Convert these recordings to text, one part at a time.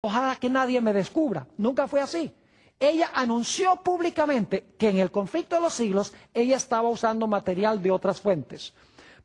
ojalá que nadie me descubra. Nunca fue así. Ella anunció públicamente que en el conflicto de los siglos ella estaba usando material de otras fuentes.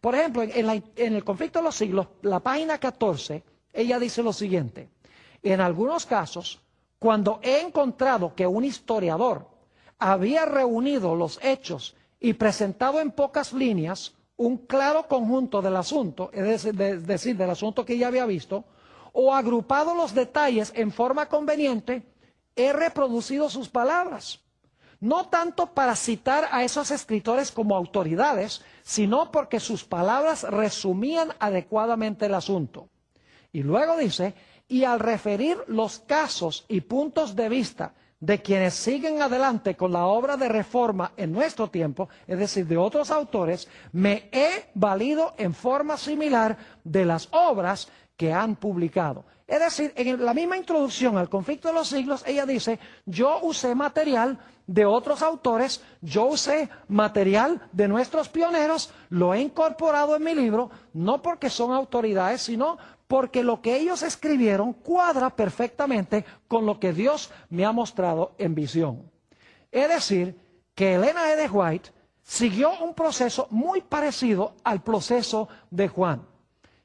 Por ejemplo, en el conflicto de los siglos, la página 14, ella dice lo siguiente: en algunos casos, cuando he encontrado que un historiador había reunido los hechos y presentado en pocas líneas un claro conjunto del asunto, es decir, del asunto que ella había visto, o agrupado los detalles en forma conveniente, he reproducido sus palabras. No tanto para citar a esos escritores como autoridades, sino porque sus palabras resumían adecuadamente el asunto. Y luego dice, y al referir los casos y puntos de vista de quienes siguen adelante con la obra de reforma en nuestro tiempo, es decir, de otros autores, me he valido en forma similar de las obras que han publicado. Es decir, en la misma introducción al conflicto de los siglos, ella dice, yo usé material de otros autores, yo usé material de nuestros pioneros, lo he incorporado en mi libro, no porque son autoridades, sino porque lo que ellos escribieron cuadra perfectamente con lo que Dios me ha mostrado en visión. Es decir, que Elena G. de White siguió un proceso muy parecido al proceso de Juan.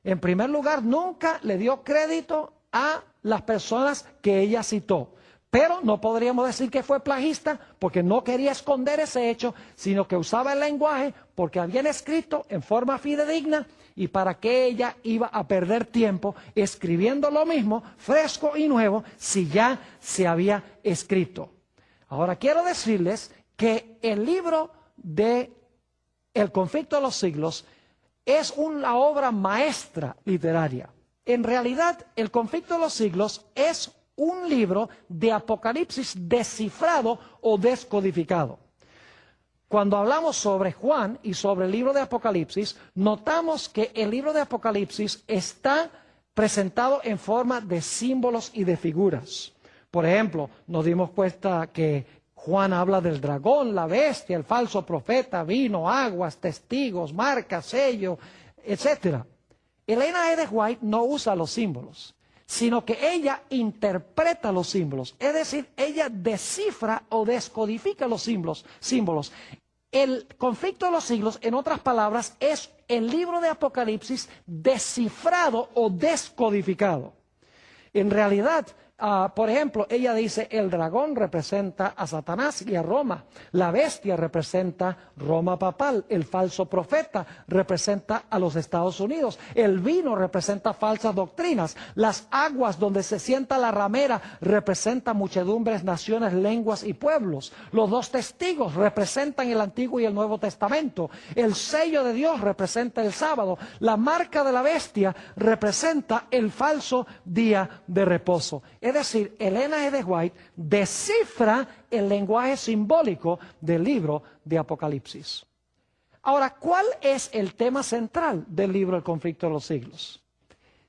En primer lugar, nunca le dio crédito a las personas que ella citó. Pero no podríamos decir que fue plagista porque no quería esconder ese hecho, sino que usaba el lenguaje porque habían escrito en forma fidedigna y para qué ella iba a perder tiempo escribiendo lo mismo, fresco y nuevo, si ya se había escrito. Ahora quiero decirles que el libro de El conflicto de los siglos es una obra maestra literaria. En realidad, El conflicto de los siglos es un libro de Apocalipsis descifrado o descodificado. Cuando hablamos sobre Juan y sobre el libro de Apocalipsis, notamos que el libro de Apocalipsis está presentado en forma de símbolos y de figuras. Por ejemplo, nos dimos cuenta que Juan habla del dragón, la bestia, el falso profeta, vino, aguas, testigos, marcas, sello, etc. Elena G. de White no usa los símbolos, sino que ella interpreta los símbolos, es decir, ella descifra o descodifica los símbolos. El conflicto de los siglos, en otras palabras, es el libro de Apocalipsis descifrado o descodificado. En realidad, por ejemplo, ella dice, el dragón representa a Satanás y a Roma, la bestia representa Roma papal, el falso profeta representa a los Estados Unidos, el vino representa falsas doctrinas, las aguas donde se sienta la ramera representan muchedumbres, naciones, lenguas y pueblos, los dos testigos representan el Antiguo y el Nuevo Testamento, el sello de Dios representa el sábado, la marca de la bestia representa el falso día de reposo. Es decir, Elena G. de White descifra el lenguaje simbólico del libro de Apocalipsis. Ahora, ¿cuál es el tema central del libro El conflicto de los siglos?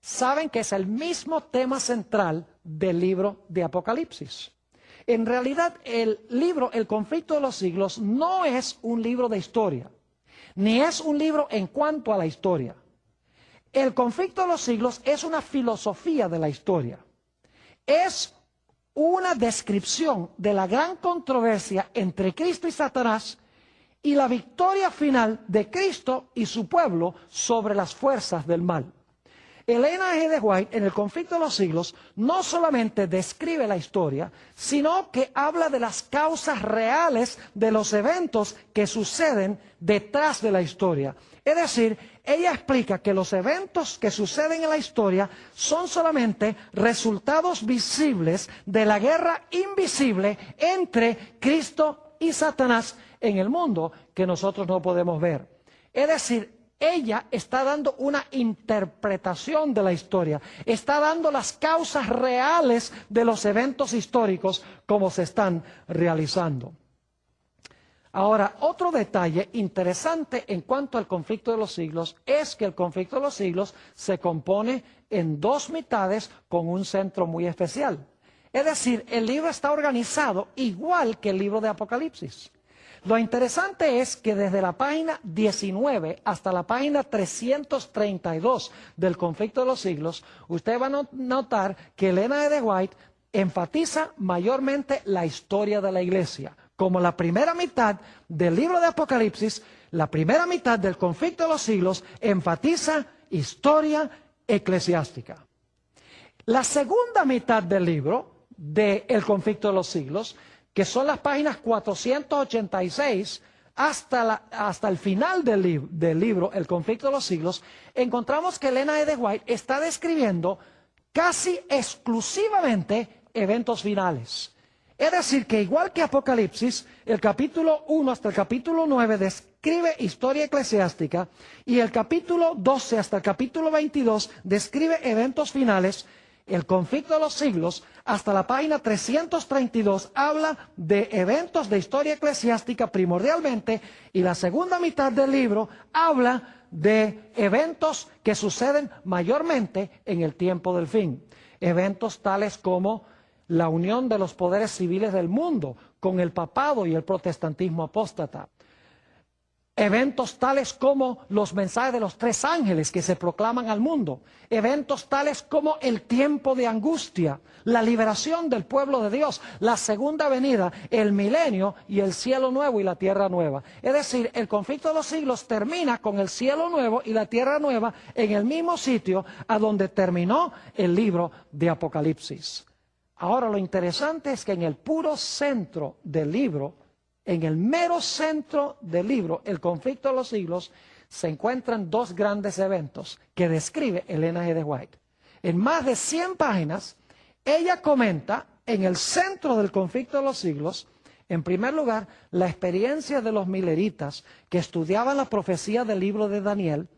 Saben que es el mismo tema central del libro de Apocalipsis. En realidad, el libro El conflicto de los siglos no es un libro de historia, ni es un libro en cuanto a la historia. El conflicto de los siglos es una filosofía de la historia. Es una descripción de la gran controversia entre Cristo y Satanás y la victoria final de Cristo y su pueblo sobre las fuerzas del mal. Elena G. de White, en El conflicto de los siglos, no solamente describe la historia, sino que habla de las causas reales de los eventos que suceden detrás de la historia. Es decir, ella explica que los eventos que suceden en la historia son solamente resultados visibles de la guerra invisible entre Cristo y Satanás en el mundo que nosotros no podemos ver. Es decir, ella está dando una interpretación de la historia, está dando las causas reales de los eventos históricos como se están realizando. Ahora, otro detalle interesante en cuanto al conflicto de los siglos es que el conflicto de los siglos se compone en dos mitades con un centro muy especial. Es decir, el libro está organizado igual que el libro de Apocalipsis. Lo interesante es que desde la página 19 hasta la página 332 del Conflicto de los Siglos, usted va a notar que Ellen G. de White enfatiza mayormente la historia de la iglesia. Como la primera mitad del libro de Apocalipsis, la primera mitad del Conflicto de los Siglos enfatiza historia eclesiástica. La segunda mitad del libro del Conflicto de los Siglos, que son las páginas 486 hasta el final del libro, El Conflicto de los Siglos, encontramos que Ellen G. de White está describiendo casi exclusivamente eventos finales. Es decir, que igual que Apocalipsis, el capítulo 1 hasta el capítulo 9 describe historia eclesiástica y el capítulo 12 hasta el capítulo 22 describe eventos finales. El Conflicto de los Siglos, hasta la página 332, habla de eventos de historia eclesiástica primordialmente, y la segunda mitad del libro habla de eventos que suceden mayormente en el tiempo del fin. Eventos tales como la unión de los poderes civiles del mundo con el papado y el protestantismo apóstata. Eventos tales como los mensajes de los 3 ángeles que se proclaman al mundo. Eventos tales como el tiempo de angustia, la liberación del pueblo de Dios, la segunda venida, el milenio y el cielo nuevo y la tierra nueva. Es decir, el Conflicto de los Siglos termina con el cielo nuevo y la tierra nueva en el mismo sitio a donde terminó el libro de Apocalipsis. Ahora, lo interesante es que en el puro centro del libro, en el mero centro del libro, El Conflicto de los Siglos, se encuentran 2 grandes eventos que describe Ellen G. de White. En más de 100 páginas, ella comenta en el centro del Conflicto de los Siglos, en primer lugar, la experiencia de los mileritas que estudiaban la profecía del libro de Daniel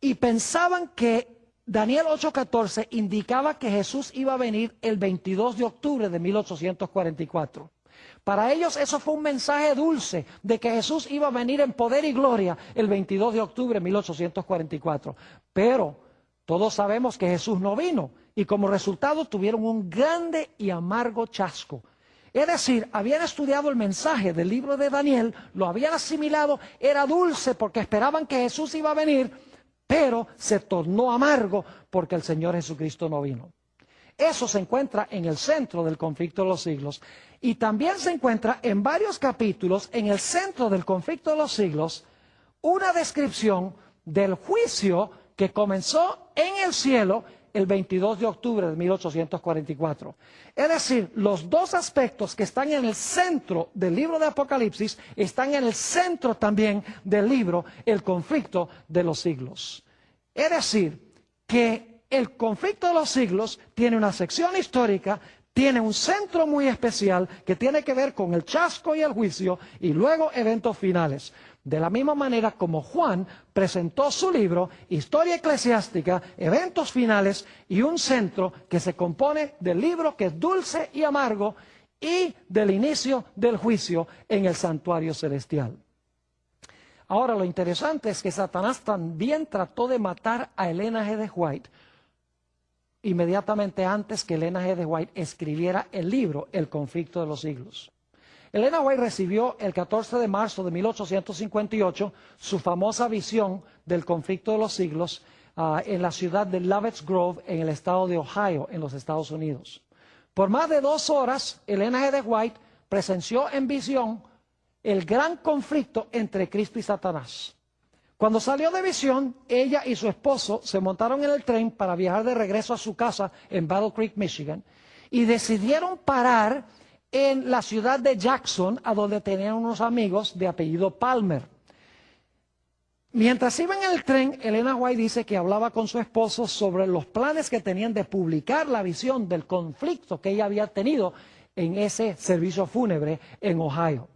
y pensaban que Daniel 8:14 indicaba que Jesús iba a venir el 22 de octubre de 1844. Para ellos eso fue un mensaje dulce de que Jesús iba a venir en poder y gloria el 22 de octubre de 1844. Pero todos sabemos que Jesús no vino y como resultado tuvieron un grande y amargo chasco. Es decir, habían estudiado el mensaje del libro de Daniel, lo habían asimilado, era dulce porque esperaban que Jesús iba a venir, pero se tornó amargo porque el Señor Jesucristo no vino. Eso se encuentra en el centro del Conflicto de los Siglos y también se encuentra en varios capítulos en el centro del Conflicto de los Siglos una descripción del juicio que comenzó en el cielo el 22 de octubre de 1844. Es decir, los 2 aspectos que están en el centro del libro de Apocalipsis están en el centro también del libro El Conflicto de los Siglos. Es decir, que el Conflicto de los Siglos tiene una sección histórica, tiene un centro muy especial que tiene que ver con el chasco y el juicio y luego eventos finales. De la misma manera como Juan presentó su libro, Historia Eclesiástica, eventos finales y un centro que se compone del libro que es dulce y amargo y del inicio del juicio en el santuario celestial. Ahora, lo interesante es que Satanás también trató de matar a Ellen G. de White inmediatamente antes que Ellen G. de White escribiera el libro El Conflicto de los Siglos. Ellen G. White recibió el 14 de marzo de 1858 su famosa visión del Conflicto de los Siglos en la ciudad de Lovett's Grove, en el estado de Ohio, en los Estados Unidos. Por más de 2 horas, Ellen G. de White presenció en visión el gran conflicto entre Cristo y Satanás. Cuando salió de visión, ella y su esposo se montaron en el tren para viajar de regreso a su casa en Battle Creek, Michigan, y decidieron parar en la ciudad de Jackson, a donde tenían unos amigos de apellido Palmer. Mientras iban en el tren, Ellen G. White dice que hablaba con su esposo sobre los planes que tenían de publicar la visión del conflicto que ella había tenido en ese servicio fúnebre en Ohio.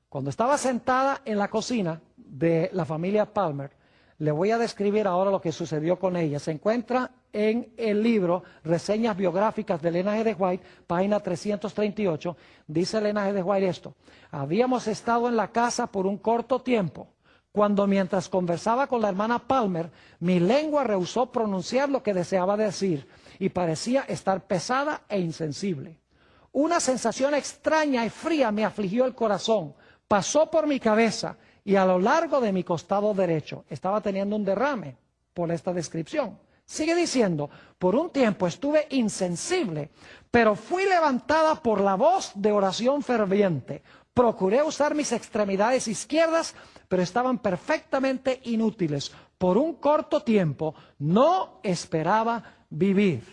Cuando estaba sentada en la cocina de la familia Palmer, le voy a describir ahora lo que sucedió con ella. Se encuentra en el libro Reseñas Biográficas de Ellen G. de White, página 338. Dice Ellen G. de White esto: habíamos estado en la casa por un corto tiempo, cuando mientras conversaba con la hermana Palmer, mi lengua rehusó pronunciar lo que deseaba decir y parecía estar pesada e insensible. Una sensación extraña y fría me afligió el corazón. pasó por mi cabeza y a lo largo de mi costado derecho. Estaba teniendo un derrame por esta descripción. Sigue diciendo, por un tiempo estuve insensible, pero fui levantada por la voz de oración ferviente. Procuré usar mis extremidades izquierdas, pero estaban perfectamente inútiles. Por un corto tiempo no esperaba vivir.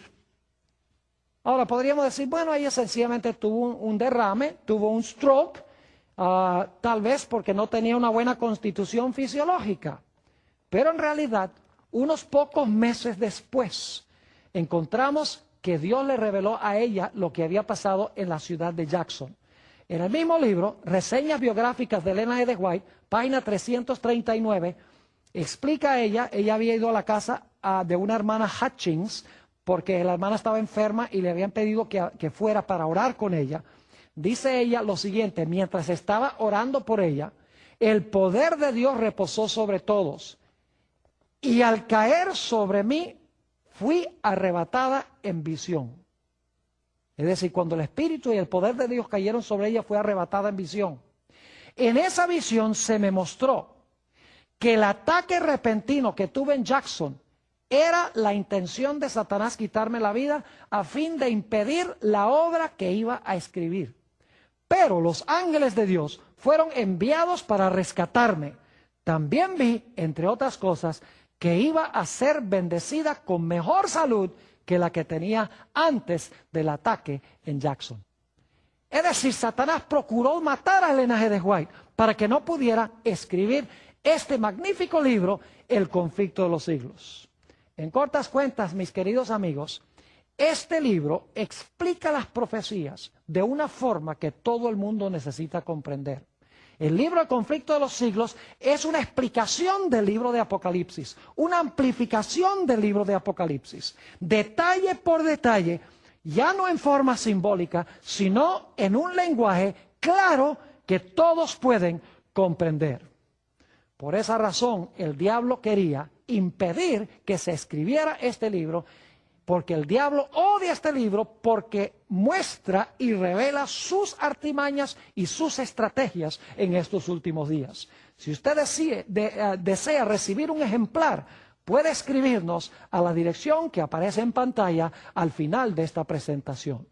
Ahora podríamos decir, bueno, ella sencillamente tuvo un derrame, tuvo un stroke, tal vez porque no tenía una buena constitución fisiológica. Pero en realidad, unos pocos meses después, encontramos que Dios le reveló a ella lo que había pasado en la ciudad de Jackson. En el mismo libro, Reseñas biográficas de Ellen G. White, página 339, explica ella había ido a la casa de una hermana Hutchins, porque la hermana estaba enferma y le habían pedido que fuera para orar con ella. Dice ella lo siguiente, mientras estaba orando por ella, el poder de Dios reposó sobre todos. Y al caer sobre mí, fui arrebatada en visión. Es decir, cuando el Espíritu y el poder de Dios cayeron sobre ella, fue arrebatada en visión. En esa visión se me mostró que el ataque repentino que tuve en Jackson era la intención de Satanás quitarme la vida a fin de impedir la obra que iba a escribir. Pero los ángeles de Dios fueron enviados para rescatarme. También vi, entre otras cosas, que iba a ser bendecida con mejor salud que la que tenía antes del ataque en Jackson. Es decir, Satanás procuró matar a Ellen G. White para que no pudiera escribir este magnífico libro, El conflicto de los siglos. En cortas cuentas, mis queridos amigos, este libro explica las profecías de una forma que todo el mundo necesita comprender. El libro El conflicto de los siglos es una explicación del libro de Apocalipsis, una amplificación del libro de Apocalipsis, detalle por detalle, ya no en forma simbólica, sino en un lenguaje claro que todos pueden comprender. Por esa razón, el diablo quería impedir que se escribiera este libro, porque el diablo odia este libro porque muestra y revela sus artimañas y sus estrategias en estos últimos días. Si usted desea recibir un ejemplar, puede escribirnos a la dirección que aparece en pantalla al final de esta presentación.